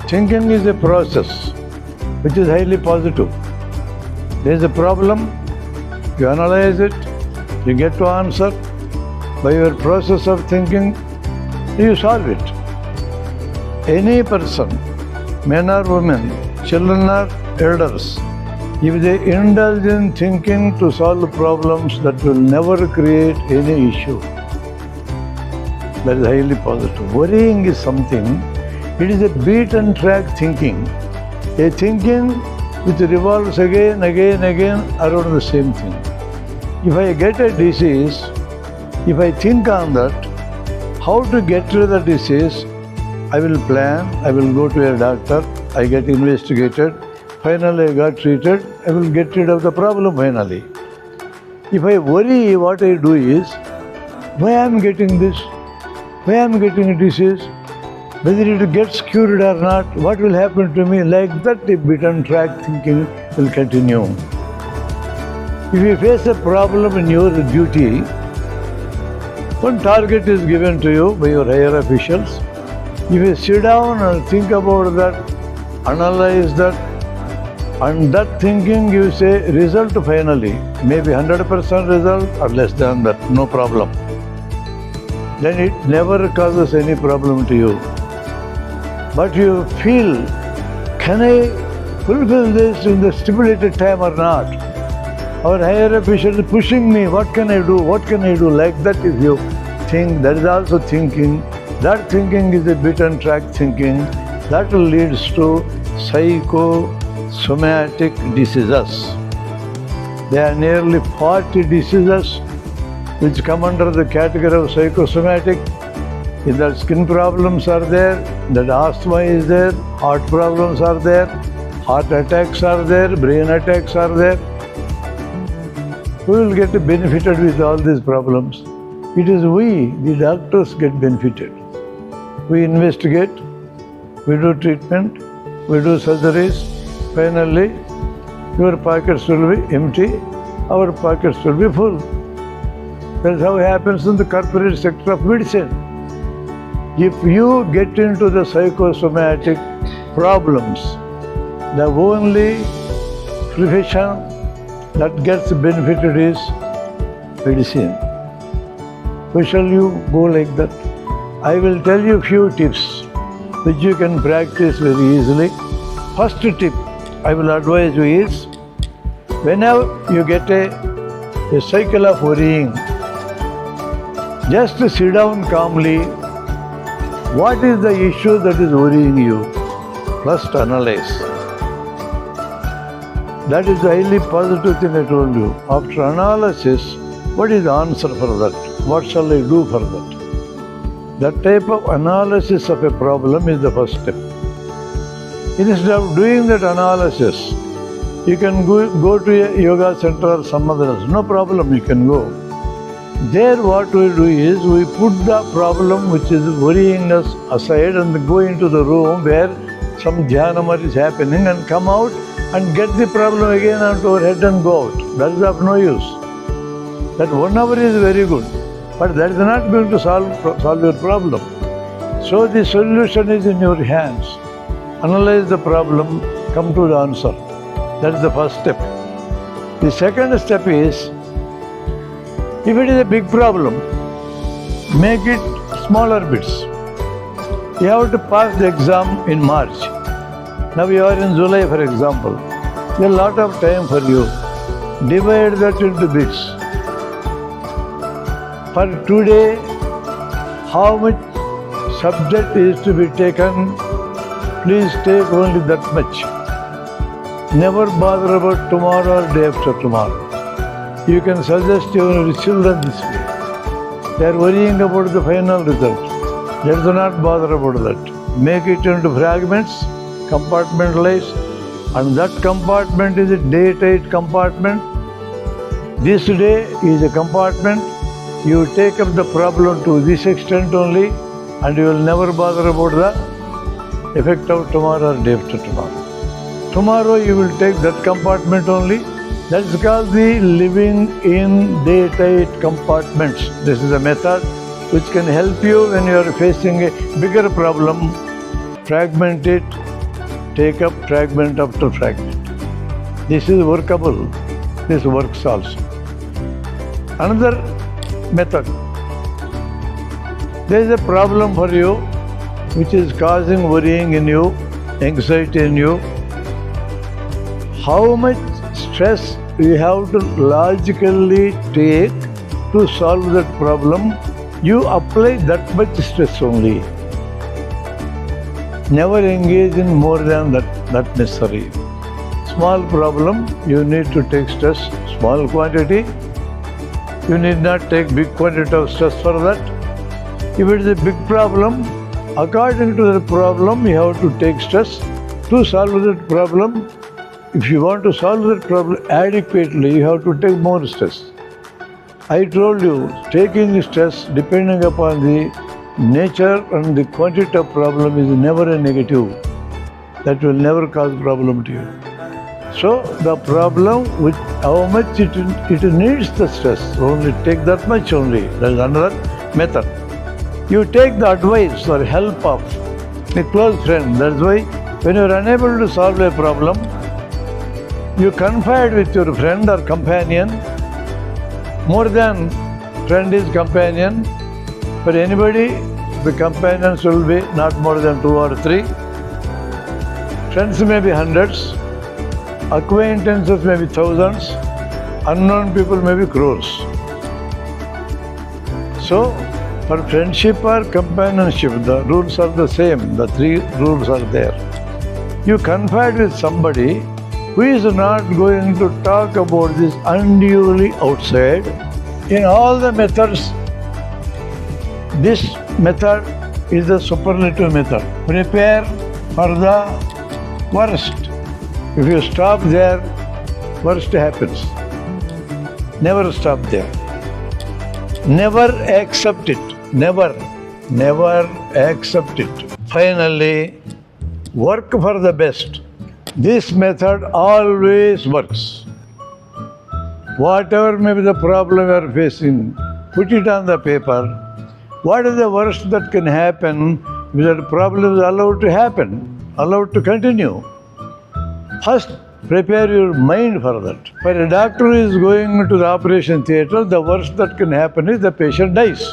Thinking is a process which is highly positive. There is a problem, you analyze it, you get to answer. By your process of thinking, you solve it. Any person, men or women, children or elders, if they indulge in thinking to solve problems, that will never create any issue. That is highly positive. Worrying is something, it is a beaten track thinking. A thinking which revolves again around the same thing. If I get a disease, if I think on that, how to get rid of the disease, I will plan, I will go to a doctor, I get investigated, finally I got treated, I will get rid of the problem finally. If I worry, what I do is, why I am getting this? Why I am getting a disease? Whether it gets cured or not, what will happen to me? Like that, the beaten track thinking will continue. If you face a problem in your duty, one target is given to you by your higher officials. If you sit down and think about that, analyze that, and that thinking gives a result finally, maybe 100% result or less than that, no problem. Then it never causes any problem to you. But you feel, can I fulfill this in the stipulated time or not? Our higher official is pushing me, what can I do, what can I do? Like that, if you think, that is also thinking. That thinking is a beaten track thinking. That leads to psychosomatic diseases. There are nearly 40 diseases which come under the category of psychosomatic. If that skin problems are there, that asthma is there, heart problems are there, heart attacks are there, brain attacks are there. Who will get benefited with all these problems? It is we, the doctors, get benefited. We investigate, we do treatment, we do surgeries. Finally, your pockets will be empty, our pockets will be full. That's how it happens in the corporate sector of medicine. If you get into the psychosomatic problems, the only profession that gets benefited is medicine. Why shall you go like that? I will tell you few tips which you can practice very easily. First tip I will advise you is, whenever you get a cycle of worrying, just sit down calmly. What is the issue that is worrying you? First analyze. That is the highly positive thing I told you. After analysis, what is the answer for that? What shall I do for that? That type of analysis of a problem is the first step. Instead of doing that analysis, you can go to a yoga center or some other else. No problem, you can go. There what we do is, we put the problem which is worrying us aside and go into the room where some dhyanam is happening and come out and get the problem again onto our head and go out. That is of no use. That 1 hour is very good, but that is not going to solve your problem. So the solution is in your hands. Analyze the problem, come to the answer. That is the first step. The second step is, if it is a big problem, make it smaller bits. You have to pass the exam in March. Now you are in July, for example. There is a lot of time for you. Divide that into bits. For today, how much subject is to be taken? Please take only that much. Never bother about tomorrow or day after tomorrow. You can suggest your children this way. They are worrying about the final result. Let them not bother about that. Make it into fragments, compartmentalize, and that compartment is a day-tight compartment. This day is a compartment. You take up the problem to this extent only, and you will never bother about the effect of tomorrow or day after tomorrow. Tomorrow you will take that compartment only. That is called the living in day-tight compartments. This is a method which can help you when you are facing a bigger problem. Fragment it, take up fragment after fragment. This is workable. This works also. Another method. There is a problem for you which is causing worrying in you, anxiety in you. How much stress you have to logically take to solve that problem? You apply that much stress only. Never engage in more than that necessary. Small problem, you need to take stress, small quantity. You need not take big quantity of stress for that. If it is a big problem, according to the problem, you have to take stress to solve that problem. If you want to solve that problem adequately, you have to take more stress. I told you, taking stress depending upon the nature and the quantity of problem is never a negative. That will never cause problem to you. So the problem with how much it needs the stress, only take that much only. That is another method. You take the advice or help of a close friend. That's why when you are unable to solve a problem, you confide with your friend or companion. More than friend is companion. For anybody, the companions will be not more than 2 or 3. Friends may be hundreds. Acquaintances may be thousands. Unknown people may be crores. So, for friendship or companionship, the rules are the same. The 3 rules are there. You confide with somebody who is not going to talk about this unduly outside. In all the methods, this method is the superlative method. Prepare for the worst. If you stop there, worst happens. Never stop there. Never accept it. Never accept it. Finally, work for the best. This method always works. Whatever may be the problem you are facing, put it on the paper. What is the worst that can happen if that problem is allowed to happen, allowed to continue? First, prepare your mind for that. When a doctor is going to the operation theatre, the worst that can happen is the patient dies.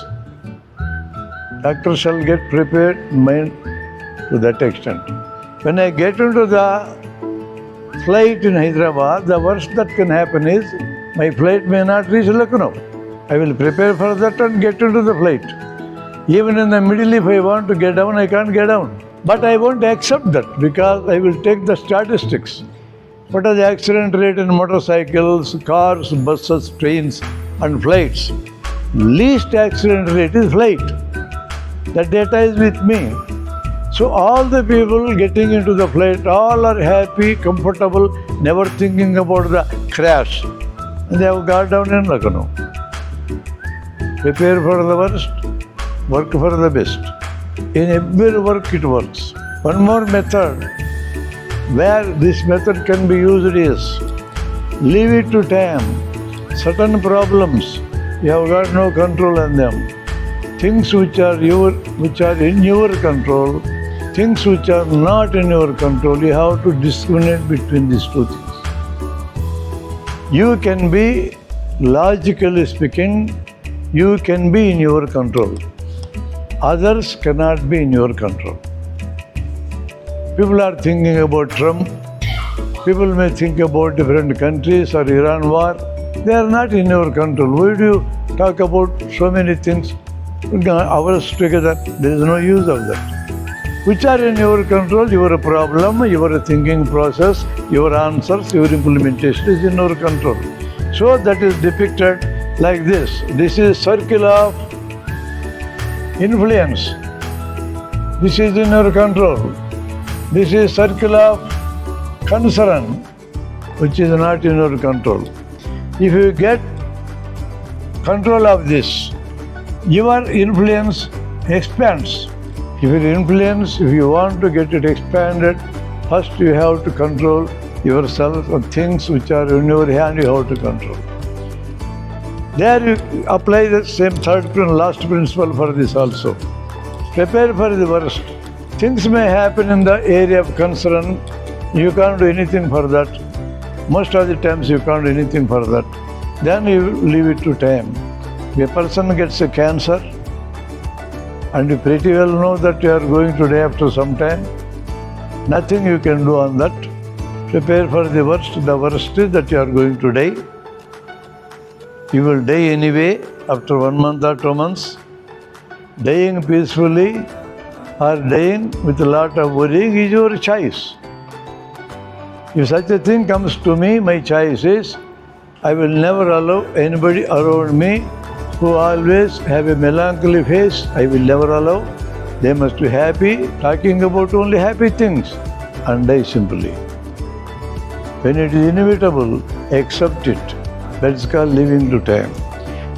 Doctor shall get prepared mind to that extent. When I get into the flight in Hyderabad, the worst that can happen is my flight may not reach Lucknow. I will prepare for that and get into the flight. Even in the middle, if I want to get down, I can't get down. But I won't accept that because I will take the statistics. What are the accident rate in motorcycles, cars, buses, trains and flights? Least accident rate is flight. That data is with me. So all the people getting into the flight, all are happy, comfortable, never thinking about the crash. And they have got down in Lucknow. Prepare for the worst, work for the best. In every work it works. One more method where this method can be used is leave it to time. Certain problems, you have got no control on them. Things which are in your control, things which are not in your control, you have to discriminate between these 2 things. You can be, logically speaking, you can be in your control. Others cannot be in your control. People are thinking about Trump. People may think about different countries or Iran war. They are not in your control. Why do you talk about so many things? Hours together, there is no use of that. Which are in your control, your problem, your thinking process, your answers, your implementation is in your control. So that is depicted like this. This is circle of influence. This is in your control. This is circle of concern, which is not in your control. If you get control of this, your influence expands. If you want to get it expanded, first you have to control yourself and things which are in your hand you have to control. There you apply the same last principle for this also. Prepare for the worst. Things may happen in the area of concern. You can't do anything for that. Most of the times you can't do anything for that. Then you leave it to time. If a person gets a cancer, and you pretty well know that you are going to die after some time, nothing you can do on that. Prepare for the worst. The worst is that you are going to die. You will die anyway after 1 month or 2 months. Dying peacefully or dying with a lot of worrying is your choice. If such a thing comes to me, my choice is I will never allow anybody around me who always have a melancholy face. I will never allow. They must be happy, talking about only happy things, and die simply. When it is inevitable, accept it. That is called living to time.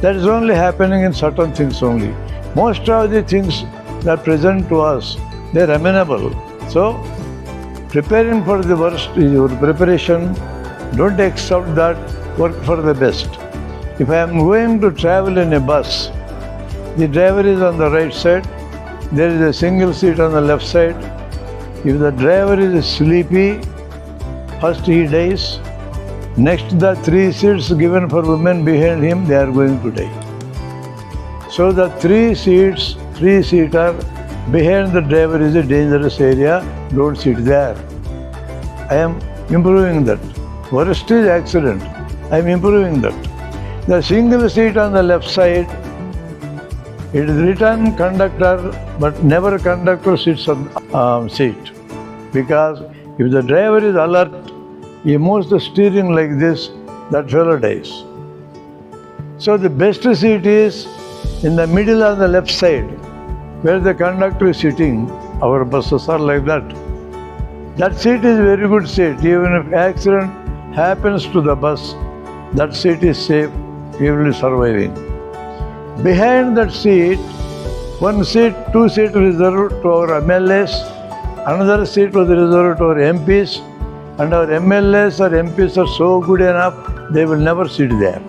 That is only happening in certain things only. Most of the things that present to us, they are amenable. So, preparing for the worst is your preparation. Don't accept that. Work for the best. If I am going to travel in a bus, the driver is on the right side, there is a single seat on the left side. If the driver is sleepy, first he dies. Next, the 3 seats given for women behind him, they are going to die. So the 3-seater behind the driver is a dangerous area. Don't sit there. I am improving that. Worst is accident. I am improving that. The single seat on the left side, it is written conductor, but never conductor sits on seat. Because if the driver is alert, he moves the steering like this, that fellow dies. So the best seat is in the middle on the left side, where the conductor is sitting. Our buses are like that. That seat is very good seat. Even if accident happens to the bus, that seat is safe. He will be surviving. Behind that seat, 2 seats reserved to our MLAs, another seat was reserved to our MPs, and our MLAs or MPs are so good enough, they will never sit there.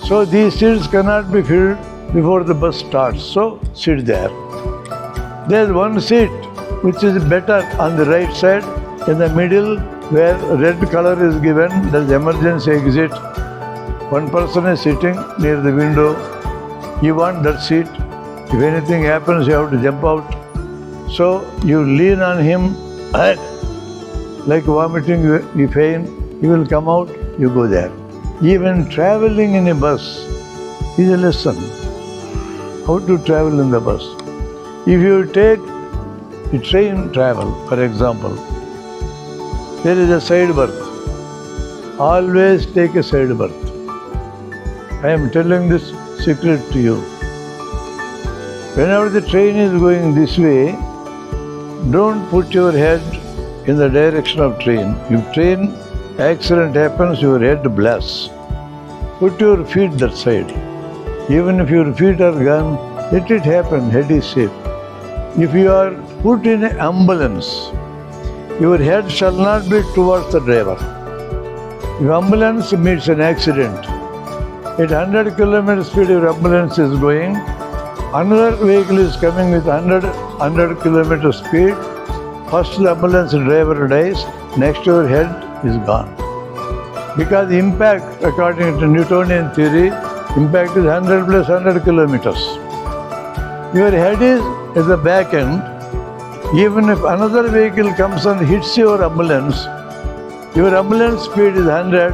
So these seats cannot be filled before the bus starts, so sit there. There is one seat which is better on the right side, in the middle where red color is given, there is emergency exit. One person is sitting near the window. You want that seat. If anything happens, you have to jump out. So you lean on him, like vomiting, you faint, he will come out, you go there. Even traveling in a bus is a lesson. How to travel in the bus. If you take a train travel, for example, there is a side berth. Always take a side berth. I am telling this secret to you. Whenever the train is going this way, don't put your head in the direction of train. If train accident happens, your head blasts. Put your feet that side. Even if your feet are gone, let it happen, head is safe. If you are put in an ambulance, your head shall not be towards the driver. If ambulance meets an accident, at 100 km speed your ambulance is going, another vehicle is coming with 100 km speed, first the ambulance driver dies, next your head is gone. Because impact, according to Newtonian theory, impact is 100 plus 100 kilometers. Your head is at the back end. Even if another vehicle comes and hits your ambulance speed is 100,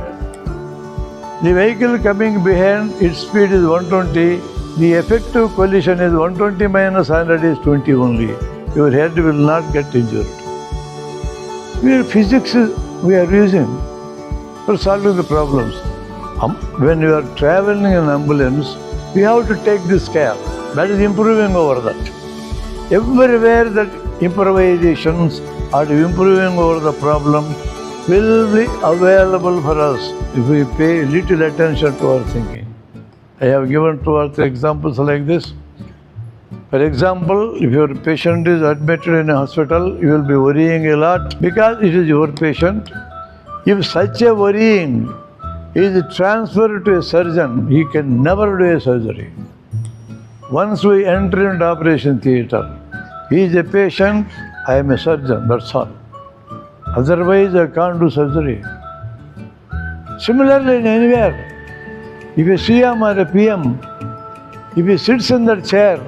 the vehicle coming behind, its speed is 120, the effective collision is 120 minus 100 is 20 only. Your head will not get injured. Physics we are using for solving the problems. When you are traveling in an ambulance, we have to take this care. That is improving over that. Everywhere that improvisations are improving over the problem will be available for us if we pay little attention to our thinking. I have given 2 or 3 examples like this. For example, if your patient is admitted in a hospital, you will be worrying a lot because it is your patient. If such a worrying is transferred to a surgeon, he can never do a surgery. Once we enter into operation theatre, He is a patient, I am a surgeon, that's all. Otherwise, I can't do surgery. Similarly, in anywhere, if a CM or a PM, if he sits in that chair,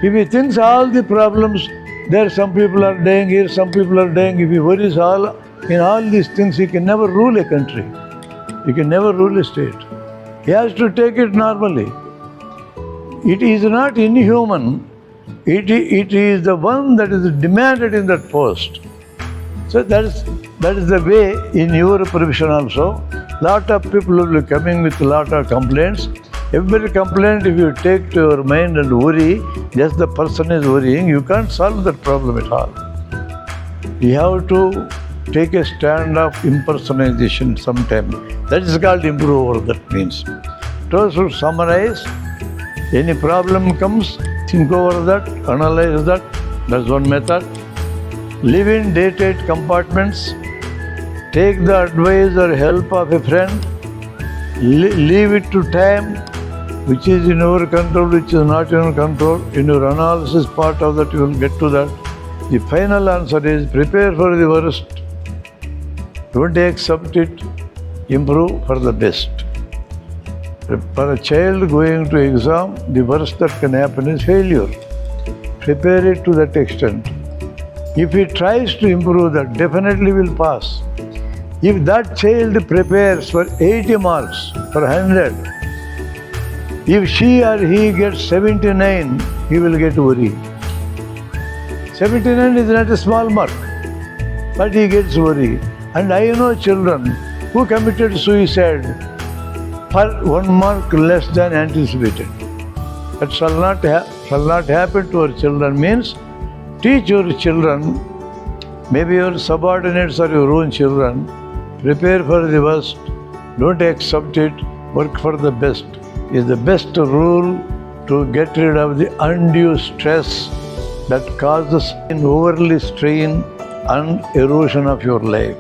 if he thinks all the problems, there some people are dying, here some people are dying, if he worries in all these things, he can never rule a country. He can never rule a state. He has to take it normally. It is not inhuman. It is the one that is demanded in that post. So that is the way in your profession also. Lot of people will be coming with a lot of complaints. Every complaint, if you take to your mind and worry, just the person is worrying, you can't solve that problem at all. You have to take a stand of impersonalization sometime. That is called improve, that means. To summarize, any problem comes, think over that, analyze that. That's one method. Live in date compartments. Take the advice or help of a friend. Leave it to time, which is in your control, which is not in your control. In your analysis part of that, you will get to that. The final answer is prepare for the worst. Don't accept it. Improve for the best. For a child going to exam, the worst that can happen is failure. Prepare it to that extent. If he tries to improve that, definitely will pass. If that child prepares for 80 marks for 100, if she or he gets 79, he will get worried. 79 is not a small mark, but he gets worried. And I know children who committed suicide for 1 mark less than anticipated. That shall not happen to our children means teach your children, maybe your subordinates or your own children, prepare for the worst, don't accept it, work for the best. Is the best rule to get rid of the undue stress that causes an overly strain and erosion of your life.